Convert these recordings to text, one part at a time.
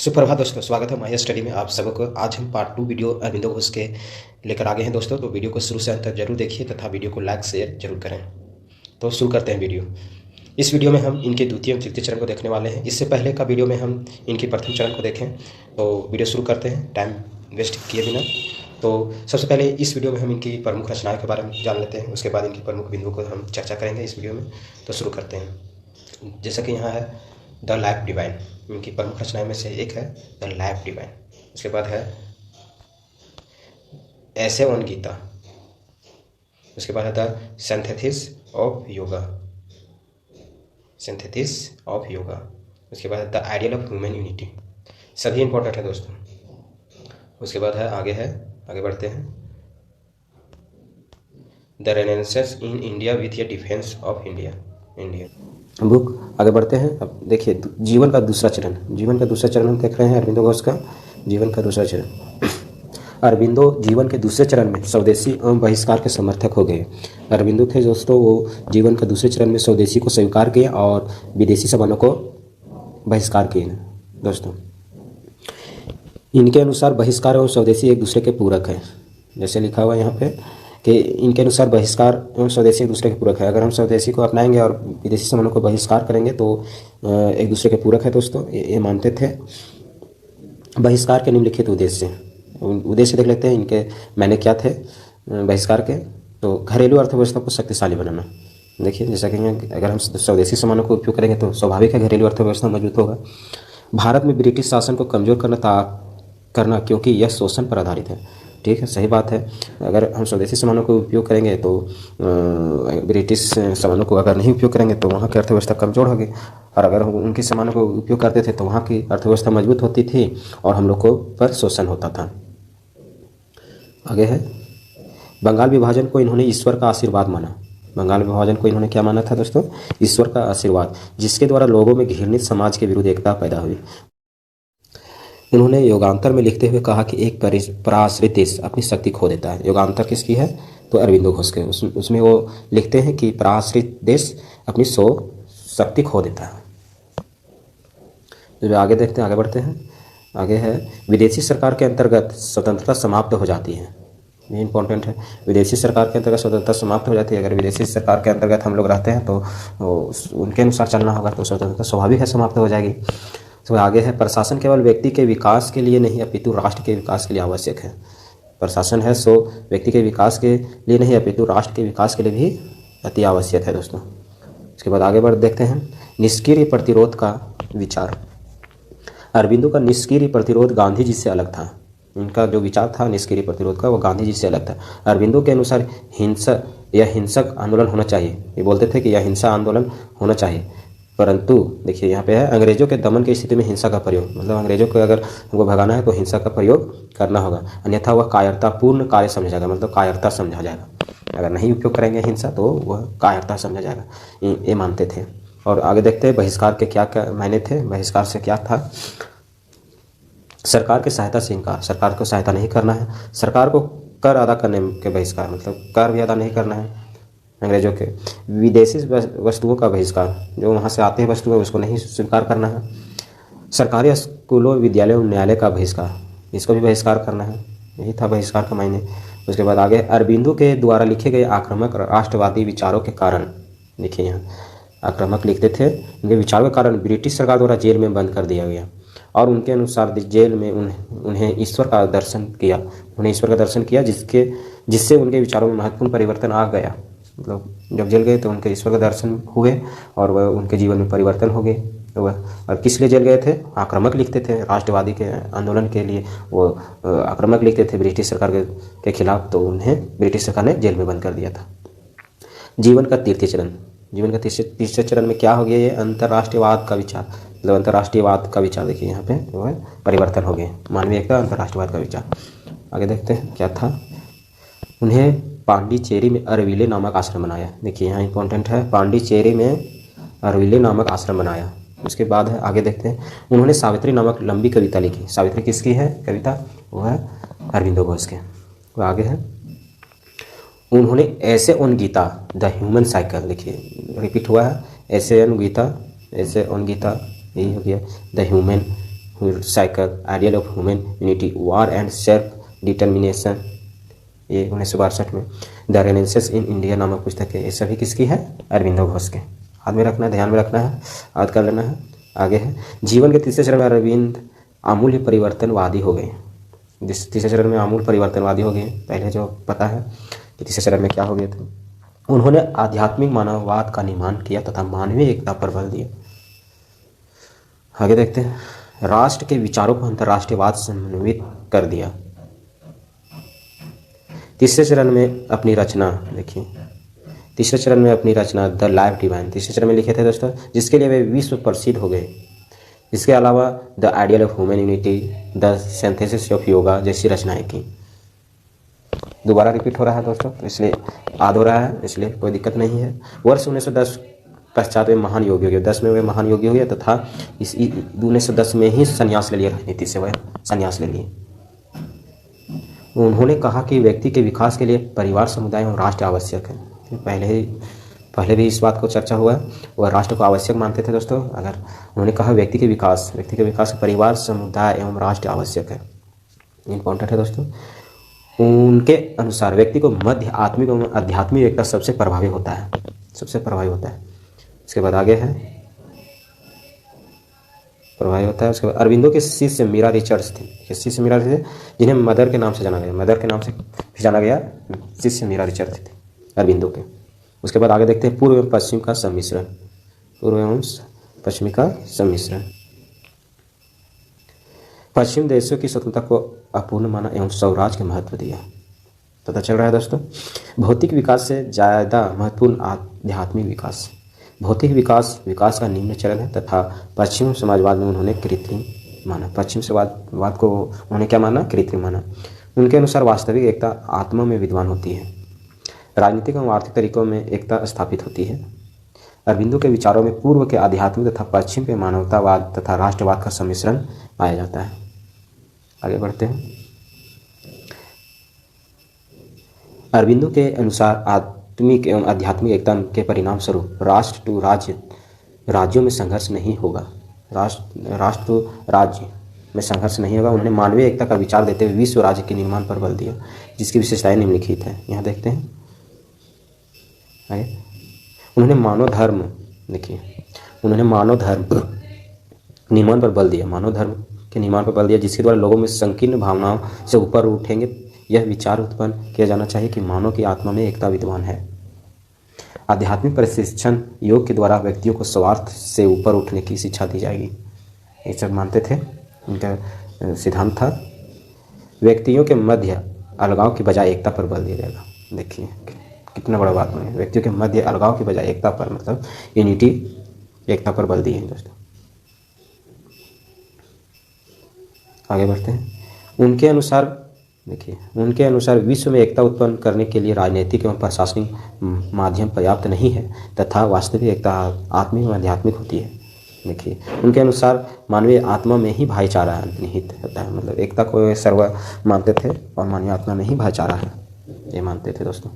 सुप्रभात दोस्तों, स्वागत है माय स्टडी में आप सबको। आज हम पार्ट 2 वीडियो अरविंदो घोष के लेकर आ गए हैं दोस्तों। तो वीडियो को शुरू से अंत तक जरूर देखिए तथा वीडियो को लाइक शेयर जरूर करें। तो शुरू करते हैं वीडियो। इस वीडियो में हम इनके द्वितीय और तृतीय चरण को देखने वाले हैं। इससे पहले का वीडियो में हम इनके प्रथम चरण को देखें। तो वीडियो शुरू करते हैं टाइम वेस्ट किए बिना। तो सबसे पहले इस वीडियो में हम इनकी प्रमुख रचनाओं के बारे में जान लेते हैं। उसके बाद इनकी प्रमुख बिंदुओं को हम चर्चा करेंगे इस वीडियो में। तो शुरू करते हैं। जैसा कि यहाँ है द लाइफ डिवाइन, इनकी प्रमुख रचनाओं में से एक है द लाइफ डिवाइन। उसके बाद है ऐसे ऑन गीता। उसके बाद है the synthesis of yoga, synthesis of yoga. उसके बाद है the ideal of human unity. सभी इंपॉर्टेंट है दोस्तों। उसके बाद है आगे बढ़ते हैं the renaissance in India with A defence of India book. आगे बढ़ते हैं। अब देखिए जीवन का दूसरा चरण हम देख रहे हैं अरविंदो घोष का जीवन का दूसरा चरण। अरविंदो जीवन के दूसरे चरण में स्वदेशी एवं बहिष्कार के समर्थक हो गए। अरविंदो थे दोस्तों, वो जीवन के दूसरे चरण में स्वदेशी को स्वीकार किए और विदेशी सामानों को बहिष्कार किए दोस्तों। इनके अनुसार बहिष्कार और स्वदेशी एक दूसरे के पूरक है। जैसे लिखा हुआ यहाँ पे कि इनके अनुसार बहिष्कार एवं स्वदेशी एक दूसरे के पूरक है। अगर हम स्वदेशी को अपनाएंगे और विदेशी सामानों को बहिष्कार करेंगे तो एक दूसरे के पूरक है दोस्तों, ये मानते थे। बहिष्कार के निम्नलिखित उद्देश्य देख लेते हैं इनके मैंने क्या थे बहिष्कार के। तो घरेलू अर्थव्यवस्था को शक्तिशाली बनाना। देखिए जैसा कि अगर हम स्वदेशी सामानों को उपयोग करेंगे तो स्वाभाविक है घरेलू अर्थव्यवस्था मजबूत होगा। भारत में ब्रिटिश शासन को कमजोर करना क्योंकि यह शोषण पर आधारित है। ठीक है, सही बात है। अगर हम स्वदेशी सामानों को उपयोग करेंगे तो ब्रिटिश सामानों को अगर नहीं उपयोग करेंगे तो वहाँ की अर्थव्यवस्था कमज़ोर होगी, और अगर हम उनके सामानों को उपयोग करते थे तो वहाँ की अर्थव्यवस्था मजबूत होती थी और हम लोग को पर शोषण होता था। आगे है बंगाल विभाजन को इन्होंने ईश्वर का आशीर्वाद माना। बंगाल विभाजन को इन्होंने क्या माना था दोस्तों? ईश्वर का आशीर्वाद, जिसके द्वारा लोगों में घृणित समाज के विरुद्ध एकता पैदा हुई। उन्होंने योगांतर में लिखते हुए कहा कि एक पराश्रित देश अपनी शक्ति खो देता है। योगांतर किसकी है? तो अरविंदो घोष के। उसमें वो लिखते हैं कि पराश्रित देश अपनी शक्ति खो देता है। जो आगे देखते हैं, आगे बढ़ते हैं। आगे है विदेशी सरकार के अंतर्गत स्वतंत्रता समाप्त हो जाती है। ये इंपॉर्टेंट है। विदेशी सरकार के अंतर्गत स्वतंत्रता समाप्त हो जाती है। अगर विदेशी सरकार के अंतर्गत हम लोग रहते हैं तो उनके अनुसार चलना होगा तो स्वतंत्रता स्वाभाविक है समाप्त हो जाएगी। तो आगे है प्रशासन केवल व्यक्ति के विकास के लिए नहीं अपितु राष्ट्र के विकास के लिए आवश्यक है। प्रशासन है सो व्यक्ति के विकास के लिए नहीं अपितु राष्ट्र के विकास के लिए भी अति आवश्यक है दोस्तों। इसके बाद आगे बढ़ देखते हैं निष्क्रिय प्रतिरोध का विचार। अरविंदो का निष्क्रिय प्रतिरोध गांधी जी से अलग था। इनका जो विचार था निष्क्रिय प्रतिरोध का वो गांधी जी से अलग था। अरविंदो के अनुसार हिंसक आंदोलन होना चाहिए। ये बोलते थे कि यह हिंसा आंदोलन होना चाहिए, परंतु देखिए यहाँ पे है अंग्रेजों के दमन की स्थिति में हिंसा का प्रयोग, मतलब अंग्रेजों को अगर हमको भगाना है तो हिंसा का प्रयोग करना होगा, अन्यथा वह कायरतापूर्ण कार्य समझा जाएगा, मतलब कायरता समझा जाएगा। अगर नहीं उपयोग करेंगे हिंसा तो वह कायरता समझा जाएगा, ये मानते थे। और आगे देखते हैं बहिष्कार के क्या क्या मायने थे। बहिष्कार से क्या था? सरकार की सहायता से इनकार, सरकार को सहायता नहीं करना है। सरकार को कर अदा करने के बहिष्कार, मतलब कर भी अदा नहीं करना है अंग्रेजों के। विदेशी वस्तुओं का बहिष्कार, जो वहाँ से आते हैं वस्तुएं उसको नहीं स्वीकार करना है। सरकारी स्कूलों विद्यालयों न्यायालय का बहिष्कार, इसको भी बहिष्कार करना है। यही था बहिष्कार का मायने। उसके बाद आगे अरविंदो के द्वारा लिखे गए आक्रामक राष्ट्रवादी विचारों के कारण, देखिए यहाँ आक्रामक लिखते थे, उनके विचारों के कारण ब्रिटिश सरकार द्वारा जेल में बंद कर दिया गया और उनके अनुसार जेल में उन्हें ईश्वर का दर्शन किया, जिससे उनके विचारों में महत्वपूर्ण परिवर्तन आ गया। मतलब जब जेल गए तो उनके ईश्वर का दर्शन हुए और वह उनके जीवन में परिवर्तन हो गए। और किस लिए जेल गए थे? आक्रामक लिखते थे, राष्ट्रवादी के आंदोलन के लिए वो आक्रामक लिखते थे ब्रिटिश सरकार के खिलाफ, तो उन्हें ब्रिटिश सरकार ने जेल में बंद कर दिया था। जीवन का तीसरे चरण में क्या हो गया? ये अंतर्राष्ट्रीयवाद का विचार, मतलब अंतर्राष्ट्रीयवाद का विचार। देखिए यहाँ पे जो है परिवर्तन हो गए, मानवीय का अंतर्राष्ट्रीयवाद का विचार। आगे देखते हैं क्या था। उन्हें पांडिचेरी में अरविले नामक आश्रम बनाया। देखिए यहाँ इंपॉर्टेंट है, पांडिचेरी में अरविले नामक आश्रम बनाया। उसके बाद है आगे देखते हैं उन्होंने सावित्री नामक लंबी कविता लिखी। सावित्री किसकी है कविता? वो है अरविंदो घोष के। वो आगे है उन्होंने essays on Gita the human cycle, देखिए रिपीट हुआ है, ऐसे ऑन गीता, यही हो गया the cycle, ideal of human unity, war and self determination, ये 1962 में। द रेनेसेंस इन इंडिया नामक पुस्तक है। ये सभी किसकी है? अरविंदो घोष के। हाथ में रखना है, ध्यान में रखना है, याद कर लेना है। आगे है जीवन के तीसरे चरण में अरविंद आमूल्य परिवर्तनवादी हो गए। जिस तीसरे चरण में आमूल परिवर्तनवादी हो गए, पहले जो पता है कि तीसरे चरण में क्या हो गए थे। उन्होंने आध्यात्मिक मानववाद का निर्माण किया तथा मानवीय एकता पर बल दिया। आगे देखते हैं, राष्ट्र के विचारों को अंतर्राष्ट्रीयवाद समन्वित कर दिया। तीसरे चरण में अपनी रचना देखिए, तीसरे चरण में अपनी रचना द लाइफ डिवाइन तीसरे चरण में लिखे थे दोस्तों, जिसके लिए वे विश्व प्रसिद्ध हो गए। इसके अलावा the ideal of human unity, the synthesis of yoga जैसी रचनाएं की। दोबारा रिपीट हो रहा है दोस्तों, तो इसलिए याद हो रहा है, इसलिए कोई दिक्कत नहीं है। वर्ष 1910 पश्चात वे महान योगी हो गए। 10 में वे महान योगी हो गए तथा इस 1910 में ही संन्यास ले लिया, राजनीति से वह संन्यास ले लिए। उन्होंने कहा कि व्यक्ति के विकास के लिए परिवार, समुदाय और राष्ट्र आवश्यक है। पहले भी इस बात को चर्चा हुआ है। वह राष्ट्र को आवश्यक मानते थे दोस्तों। अगर उन्होंने कहा व्यक्ति के विकास परिवार, समुदाय एवं राष्ट्र आवश्यक है, इम्पोर्टेंट है दोस्तों। उनके अनुसार व्यक्ति को मध्य आत्मिक एवं आध्यात्मिक एकता सबसे प्रभावी होता है। इसके बाद आगे है प्रभावी होता है। उसके बाद अरविंदो के शिष्य मीरा रिचर्ड्स थे। जिन्हें मदर के नाम से जाना गया, शिष्य मीरा रिचर्ड्स थे अरविंदो के। उसके बाद आगे देखते हैं पूर्व एवं पश्चिम का सम्मिश्रण। पश्चिम देशों की स्वतंत्रता को अपूर्ण माना एवं स्वराज के महत्व दिया। पता चल रहा है दोस्तों, भौतिक विकास से ज़्यादा महत्वपूर्ण आध्यात्मिक विकास। भौतिक विकास का निम्न चरण है तथा पश्चिम समाजवाद में उन्होंने कृत्रिम माना। पश्चिम समाजवाद को उन्होंने क्या माना? कृत्रिम माना। उनके अनुसार वास्तविक एकता आत्मा में विद्वान होती है, राजनीतिक एवं आर्थिक तरीकों में एकता स्थापित होती है। अरविंदो के विचारों में पूर्व के आध्यात्मिक तथा पश्चिम के मानवतावाद तथा राष्ट्रवाद का सम्मिश्रण पाया जाता है। आगे बढ़ते हैं। अरविंदो के अनुसार आत्मिक एवं आध्यात्मिक एकता के परिणाम स्वरूप राष्ट्र टू राज्यों में संघर्ष नहीं होगा। राष्ट्र टू राज्य में संघर्ष नहीं होगा। उन्होंने मानवीय एकता का विचार देते हुए विश्व राज्य के निर्माण पर बल दिया, जिसकी विशेषताएं निम्नलिखित है। यहाँ देखते हैं आगे। उन्होंने मानव धर्म निर्माण पर बल दिया। मानव धर्म के निर्माण पर बल दिया, जिसके द्वारा लोगों में संकीर्ण भावनाओं से ऊपर उठेंगे। यह विचार उत्पन्न किया जाना चाहिए कि मानव की आत्मा में एकता विद्वान है। आध्यात्मिक प्रशिक्षण योग के द्वारा व्यक्तियों को स्वार्थ से ऊपर उठने की शिक्षा दी जाएगी। ये सब मानते थे, उनका सिद्धांत था। व्यक्तियों के मध्य अलगाव की बजाय एकता पर बल दिया जाएगा। देखिए कितना बड़ा बात है। व्यक्तियों के मध्य अलगाव की बजाय एकता पर, मतलब यूनिटी, एकता पर बल दिए हैं दोस्तों। आगे बढ़ते हैं। उनके अनुसार विश्व में एकता उत्पन्न करने के लिए राजनीतिक एवं प्रशासनिक माध्यम पर्याप्त नहीं है तथा वास्तविक एकता आत्मिक एवं आध्यात्मिक होती है। देखिए उनके अनुसार मानवीय आत्मा में ही भाईचारा निहित होता है, मतलब एकता को सर्व मानते थे और मानवीय आत्मा में ही भाईचारा है, ये मानते थे दोस्तों।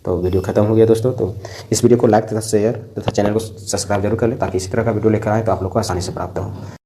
तो वीडियो खत्म हो गया दोस्तों। तो इस वीडियो को लाइक तथा शेयर तथा चैनल को सब्सक्राइब जरूर कर लें, ताकि इसी तरह का वीडियो लेकर आए तो आप लोग को आसानी से प्राप्त हो।